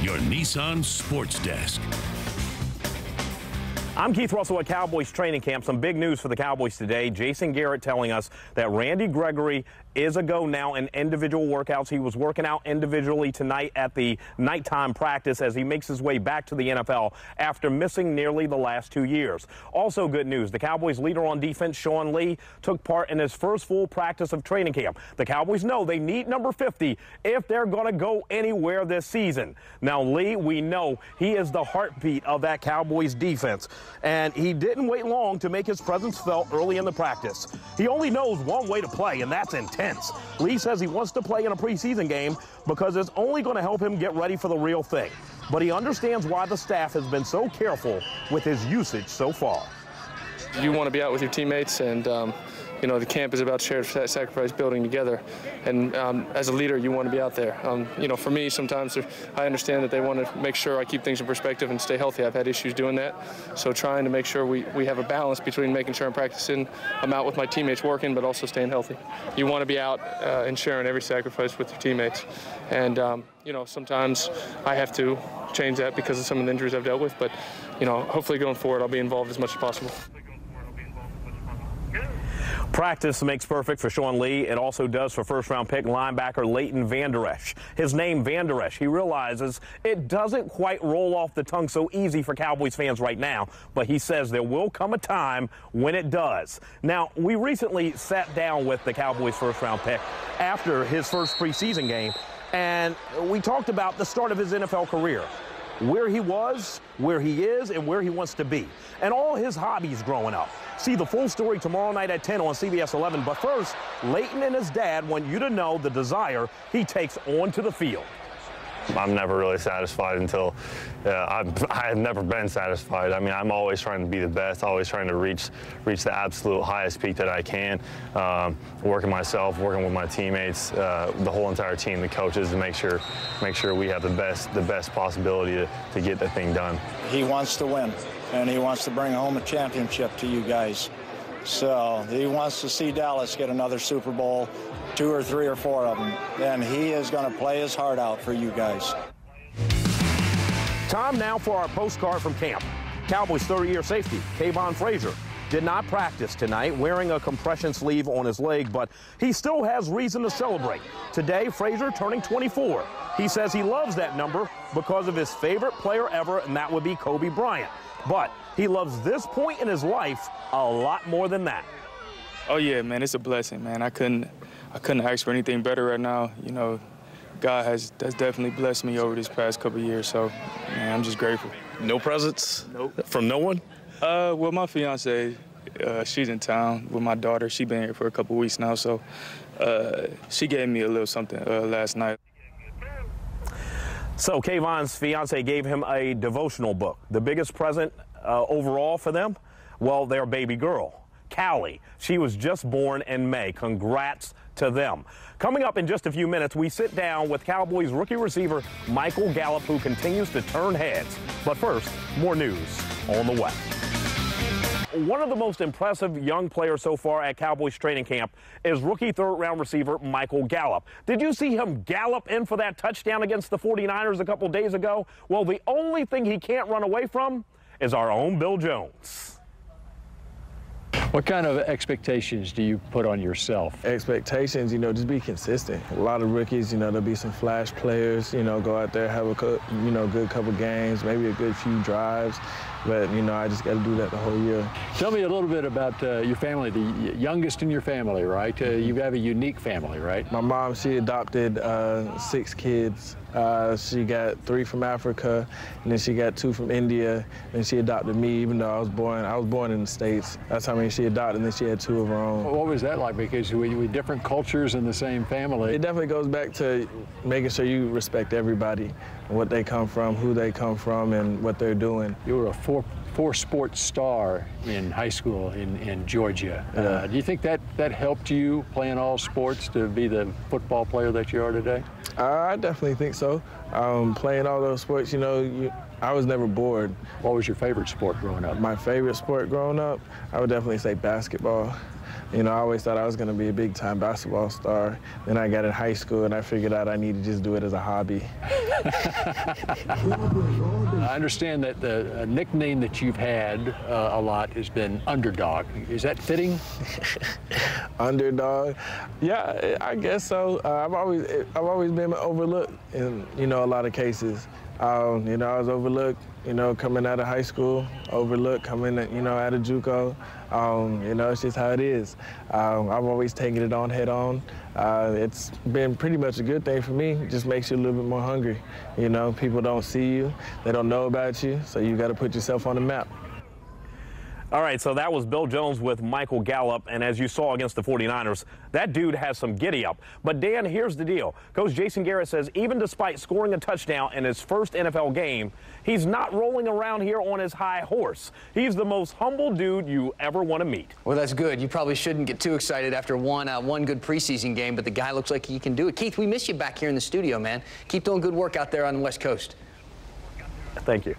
your Nissan Sports Desk. I'm Keith Russell at Cowboys training camp. Some big news for the Cowboys today. Jason Garrett telling us that Randy Gregory is a go now in individual workouts. He was working out individually tonight at the nighttime practice as he makes his way back to the NFL after missing nearly the last 2 years. Also good news, the Cowboys leader on defense, Sean Lee, took part in his first full practice of training camp. The Cowboys know they need number 50 if they're going to go anywhere this season. Now, Lee, we know he is the heartbeat of that Cowboys defense, and he didn't wait long to make his presence felt early in the practice. He only knows one way to play, and that's intense. Lee says he wants to play in a preseason game because it's only going to help him get ready for the real thing. But he understands why the staff has been so careful with his usage so far. You want to be out with your teammates, and you know, the camp is about shared sacrifice, building together. And as a leader, you want to be out there. You know, for me, sometimes I understand that they want to make sure I keep things in perspective and stay healthy. I've had issues doing that. So trying to make sure we have a balance between making sure I'm practicing, I'm out with my teammates working, but also staying healthy. You want to be out and sharing every sacrifice with your teammates. And, you know, sometimes I have to change that because of some of the injuries I've dealt with. But, you know, hopefully going forward, I'll be involved as much as possible. Practice makes perfect for Sean Lee. It also does for first-round pick linebacker Leighton Vander. His name, Vander. He realizes it doesn't quite roll off the tongue so easy for Cowboys fans right now, but he says there will come a time when it does. Now, we recently sat down with the Cowboys first-round pick after his first preseason game, and we talked about the start of his NFL career, where he was, where he is, and where he wants to be, and all his hobbies growing up. See the full story tomorrow night at 10 on CBS 11. But first, Leighton and his dad want you to know the desire he takes onto the field. I'm never really satisfied until I have never been satisfied. I mean, I'm always trying to be the best, always trying to reach the absolute highest peak that I can. Working myself, working with my teammates, the whole entire team, the coaches, to make sure we have the best possibility to get the thing done. He wants to win, and he wants to bring home a championship to you guys. So he wants to see Dallas get another Super Bowl, 2 or 3 or 4 of them, and he is going to play his heart out for you guys. Time now for our postcard from camp. Cowboys 30-year safety, Kayvon Fraser, did not practice tonight, wearing a compression sleeve on his leg, but he still has reason to celebrate. Today, Fraser turning 24. He says he loves that number because of his favorite player ever, and that would be Kobe Bryant. But he loves this point in his life a lot more than that. Oh yeah, man, it's a blessing, man. I couldn't ask for anything better right now. You know, God has definitely blessed me over this past couple of years, so man, I'm just grateful. No presents? Nope. From no one? Well, my fiance, she's in town with my daughter. She's been here for a couple of weeks now, so she gave me a little something last night. So Kayvon's fiance gave him a devotional book. The biggest present overall for them? Well, their baby girl, Callie. She was just born in May. Congrats to them. Coming up in just a few minutes, we sit down with Cowboys rookie receiver Michael Gallup, who continues to turn heads. But first, more news on the way. One of the most impressive young players so far at Cowboys training camp is rookie third-round receiver Michael Gallup. Did you see him gallop in for that touchdown against the 49ers a couple days ago? Well, the only thing he can't run away from is our own Bill Jones. What kind of expectations do you put on yourself? Expectations, you know, just be consistent. A lot of rookies, you know, there'll be some flash players, you know, go out there, have a good couple games, maybe a good few drives. But, you know, I just got to do that the whole year. Tell me a little bit about your family, the youngest in your family, right? You have a unique family, right? My mom, she adopted 6 kids. She got 3 from Africa, and then she got 2 from India, and she adopted me even though I was born in the States. That's how many she adopted, and then she had 2 of her own. What was that like? Because we different cultures in the same family. It definitely goes back to making sure you respect everybody, and what they come from, who they come from, and what they're doing. You were a four-sport star in high school in Georgia. Yeah. Do you think that helped you playing all sports to be the football player that you are today? I definitely think so. Playing all those sports, you know, I was never bored. What was your favorite sport growing up? My favorite sport growing up, I would definitely say basketball. You know, I always thought I was going to be a big-time basketball star. Then I got in high school, and I figured out I need to just do it as a hobby. I understand that the nickname that you've had a lot has been underdog. Is that fitting? Underdog? Yeah, I guess so. I've always been overlooked in, you know, a lot of cases. You know, I was overlooked, you know, coming out of high school, overlooked coming, you know, out of JUCO. You know, it's just how it is. I've always taken it on head on. It's been pretty much a good thing for me. It just makes you a little bit more hungry. You know, people don't see you, they don't know about you, so you got to put yourself on the map. All right, so that was Bill Jones with Michael Gallup, and as you saw against the 49ers, that dude has some giddy up. But Dan, here's the deal. Coach Jason Garrett says even despite scoring a touchdown in his first NFL game, he's not rolling around here on his high horse. He's the most humble dude you ever want to meet. Well, that's good. You probably shouldn't get too excited after one good preseason game, but the guy looks like he can do it. Keith, we miss you back here in the studio, man. Keep doing good work out there on the West Coast. Thank you.